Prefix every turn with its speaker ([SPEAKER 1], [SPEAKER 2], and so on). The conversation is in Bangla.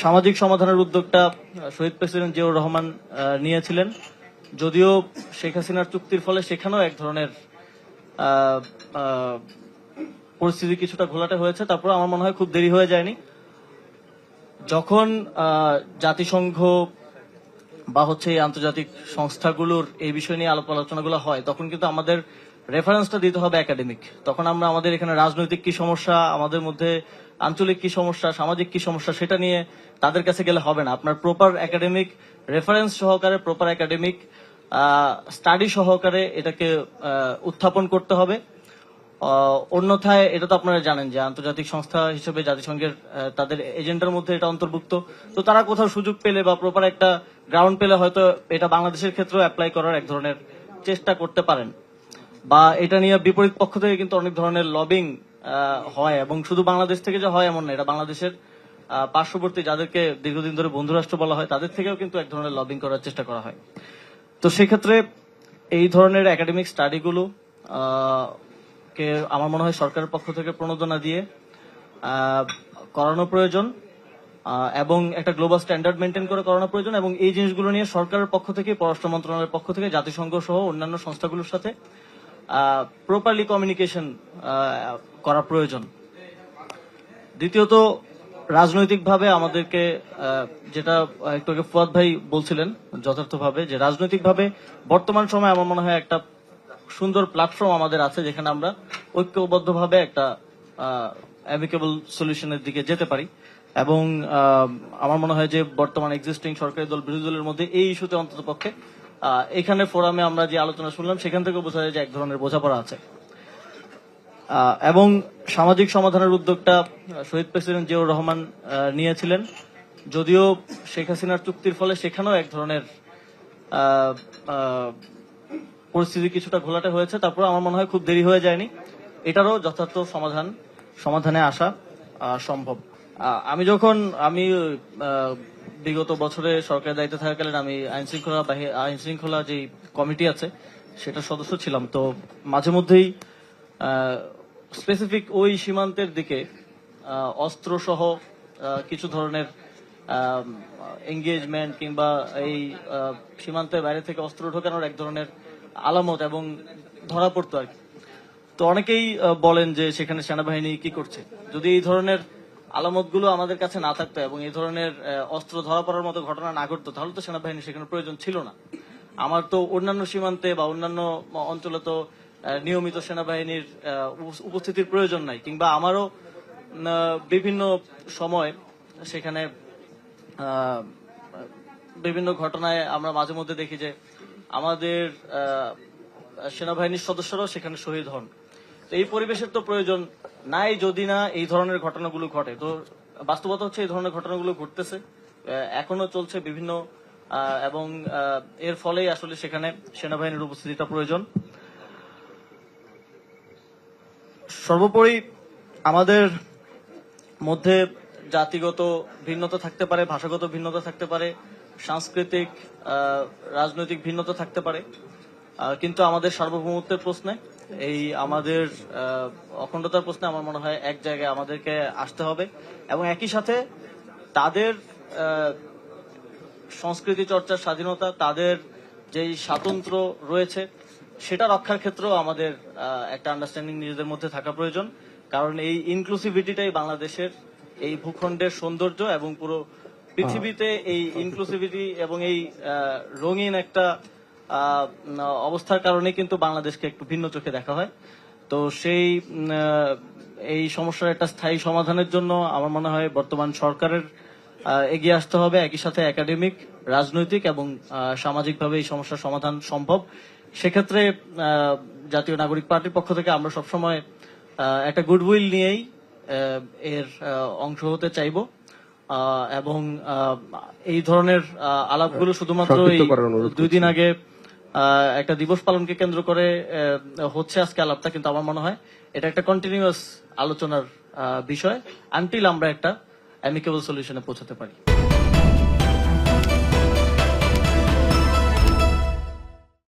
[SPEAKER 1] সামাজিক সমাধানের উদ্যোগটা শহীদ প্রেসিডেন্ট জিয়াউর রহমান নিয়েছিলেন। যদিও শেখ হাসিনার চুক্তির ফলে সেখানেও এক ধরনের পরিস্থিতি কিছুটা ঘোলাটে হয়েছে, তারপর আমার মনে হয় খুব দেরি হয়ে যায়নি। যখন জাতিসংঘ বা হচ্ছে এই আন্তর্জাতিক সংস্থাগুলোর এই বিষয় নিয়ে আলাপ আলোচনাগুলো হয়, তখন কিন্তু আমাদের রেফারেন্সটা দিতে হবে একাডেমিক। তখন আমরা আমাদের এখানে রাজনৈতিক কি সমস্যা, আমাদের মধ্যে আঞ্চলিক কি সমস্যা, সামাজিক কি সমস্যা, সেটা নিয়ে তাদের কাছে গেলে হবে না। আপনার প্রপার একাডেমিক রেফারেন্স সহকারে, প্রপার একাডেমিক স্টাডি সহকারে এটাকে উত্থাপন করতে হবে। অন্যথায় এটা তো আপনারা জানেন যে আন্তর্জাতিক সংস্থা হিসেবে জাতিসংঘের তাদের এজেন্ডার মধ্যে এটা অন্তর্ভুক্ত। তো তারা কোথাও সুযোগ পেলে বা প্রপার একটা গ্রাউন্ড পেলে হয়তো এটা বাংলাদেশের ক্ষেত্রেও অ্যাপ্লাই করার এক ধরনের চেষ্টা করতে পারেন। বা এটা নিয়ে বিপরীত পক্ষ থেকে কিন্তু অনেক ধরনের লবিং হয়, এবং শুধু বাংলাদেশ থেকে যে হয় এমন না, এটা বাংলাদেশের পার্শ্ববর্তী যাদেরকে দীর্ঘদিন ধরে বন্ধুরাষ্ট্র বলা হয় তাদের থেকেও কিন্তু এক ধরনের লবিং করার চেষ্টা করা হয়। তো সেক্ষেত্রে এই ধরনের একাডেমিক স্টাডিগুলো কে আমার মনে হয় সরকারের পক্ষ থেকে প্রণোদনা দিয়ে করানো প্রয়োজন, এবং একটা গ্লোবাল স্ট্যান্ডার্ড মেনটেন করে করানো প্রয়োজন। এবং এই জিনিসগুলো নিয়ে সরকারের পক্ষ থেকে, পররাষ্ট্র মন্ত্রণালয়ের পক্ষ থেকে জাতিসংঘ সহ অন্যান্য সংস্থাগুলোর সাথে প্রপারলি কমিউনিকেশন করা প্রয়োজন। দ্বিতীয়ত, রাজনৈতিকভাবে আমাদেরকে যেটা একটু আগে ফুয়াদ ভাই বলছিলেন যথার্থভাবে, যে রাজনৈতিকভাবে বর্তমান সময়ে আমার মনে হয় একটা সুন্দর প্ল্যাটফর্ম আমাদের আছে যেখানে আমরা ঐক্যবদ্ধভাবে একটা অ্যামিকেবল সলিউশনের দিকে যেতে পারি। এবং আমার মনে হয় যে বর্তমান এক্সিস্টিং সরকারি দল বিরোধী দলের মধ্যে এই ইস্যুতে অন্তত পক্ষে এখানে ফোরামে আমরা যে আলোচনা শুনলাম সেখান থেকে বোঝা যায় যে এক ধরনের বোঝাপড়া আছে। এবং সামাজিক সমাধানের উদ্যোগটা শহীদ প্রেসিডেন্ট জিয়াউর রহমান নিয়েছিলেন। যদিও শেখ হাসিনার চুক্তির ফলে সেখানেও এক ধরনের পরিস্থিতি কিছুটা ঘোলাটে হয়েছে, তারপর আমার মনে হয় খুব দেরি হয়ে যায়নি। এটারও যথার্থ সমাধানে আসা সম্ভব। আমি বিগত বছরে সরকারের দায়িত্বে থাকাকালীন আমি আইন শৃঙ্খলা যে কমিটি আছে সেটার সদস্য ছিলাম। তো মাঝে মধ্যেই স্পেসিফিক ওই সীমান্তের দিকে অস্ত্র সহ কিছু ধরনের এঙ্গেজমেন্ট কিংবা এই সীমান্তের বাইরে থেকে অস্ত্র ঢোকানোর এক ধরনের আলামত এবং ধরা পড়তো আর কি। তো অনেকেই বলেন যে সেখানে সেনাবাহিনী কি করছে। যদি এই ধরনের আলামত গুলো আমাদের কাছে না থাকতো এবং এই ধরনের অস্ত্র ধরা পড়ার মতো ঘটনা না ঘটতো, তাহলে তো সেনাবাহিনী সেখানে প্রয়োজন ছিল না। আমার তো অন্যান্য সীমান্তে বা অন্যান্য অঞ্চলে তো নিয়মিত সেনাবাহিনীর উপস্থিতির প্রয়োজন নাই, কিংবা আমারও বিভিন্ন সময় সেখানে বিভিন্ন ঘটনায় আমরা মাঝে মধ্যে দেখি যে আমাদের সেনাবাহিনীর সদস্যরাও সেখানে শহীদ হন। তো এই পরিবেশের তো প্রয়োজন নাই যদি না এই ধরনের ঘটনাগুলো ঘটে। তো বাস্তবতা হচ্ছে এই ধরনের ঘটনাগুলো ঘটতেছে, এখনো চলছে বিভিন্ন, এবং এর ফলেই আসলে সেখানে সেনাবাহিনীর উপস্থিতিটা প্রয়োজন। সর্বোপরি আমাদের মধ্যে জাতিগত ভিন্নতা থাকতে পারে, ভাষাগত ভিন্নতা থাকতে পারে, সাংস্কৃতিক রাজনৈতিক ভিন্নতা থাকতে পারে, কিন্তু আমাদের সার্বভৌমত্বের প্রশ্নে, এই আমাদের অখণ্ডতার প্রশ্নে আমার মনে হয় এক জায়গায় আমাদেরকে আসতে হবে। এবং একই সাথে তাদের সংস্কৃতি চর্চার স্বাধীনতা, তাদের যেই স্বাতন্ত্র্য রয়েছে সেটা রক্ষার ক্ষেত্রেও আমাদের একটা আন্ডারস্ট্যান্ডিং নিজেদের মধ্যে থাকা প্রয়োজন। কারণ এই ইনক্লুসিভিটিটাই বাংলাদেশের এই ভূখণ্ডের সৌন্দর্য, এবং পুরো পৃথিবীতে এই ইনক্লুসিভিটি এবং এই রঙিন একটা অবস্থার কারণে কিন্তু বাংলাদেশকে একটু ভিন্ন চোখে দেখা হয়। তো এই সমস্যার একটা স্থায়ী সমাধানের জন্য আমার মনে হয় বর্তমান সরকারের এগিয়ে আসতে হবে। একই সাথে একাডেমিক, রাজনৈতিক এবং সামাজিকভাবে এই সমস্যার সমাধান সম্ভব। সেক্ষেত্রে জাতীয় নাগরিক পার্টির পক্ষ থেকে আমরা সবসময় একটা গুডউইল নিয়েই এর অংশ হতে চাইব, এবং এই ধরনের আলাপগুলো শুধুমাত্র এই 2 দিন আগে একটা দিবস পালনকে কেন্দ্র করে হচ্ছে আজকে আলাপটা, কিন্তু আমার মনে হয় এটা একটা কন্টিনিউয়াস আলোচনার বিষয় আনটিল আমরা একটা অ্যামিকেবল সলিউশনে পৌঁছাতে পারি।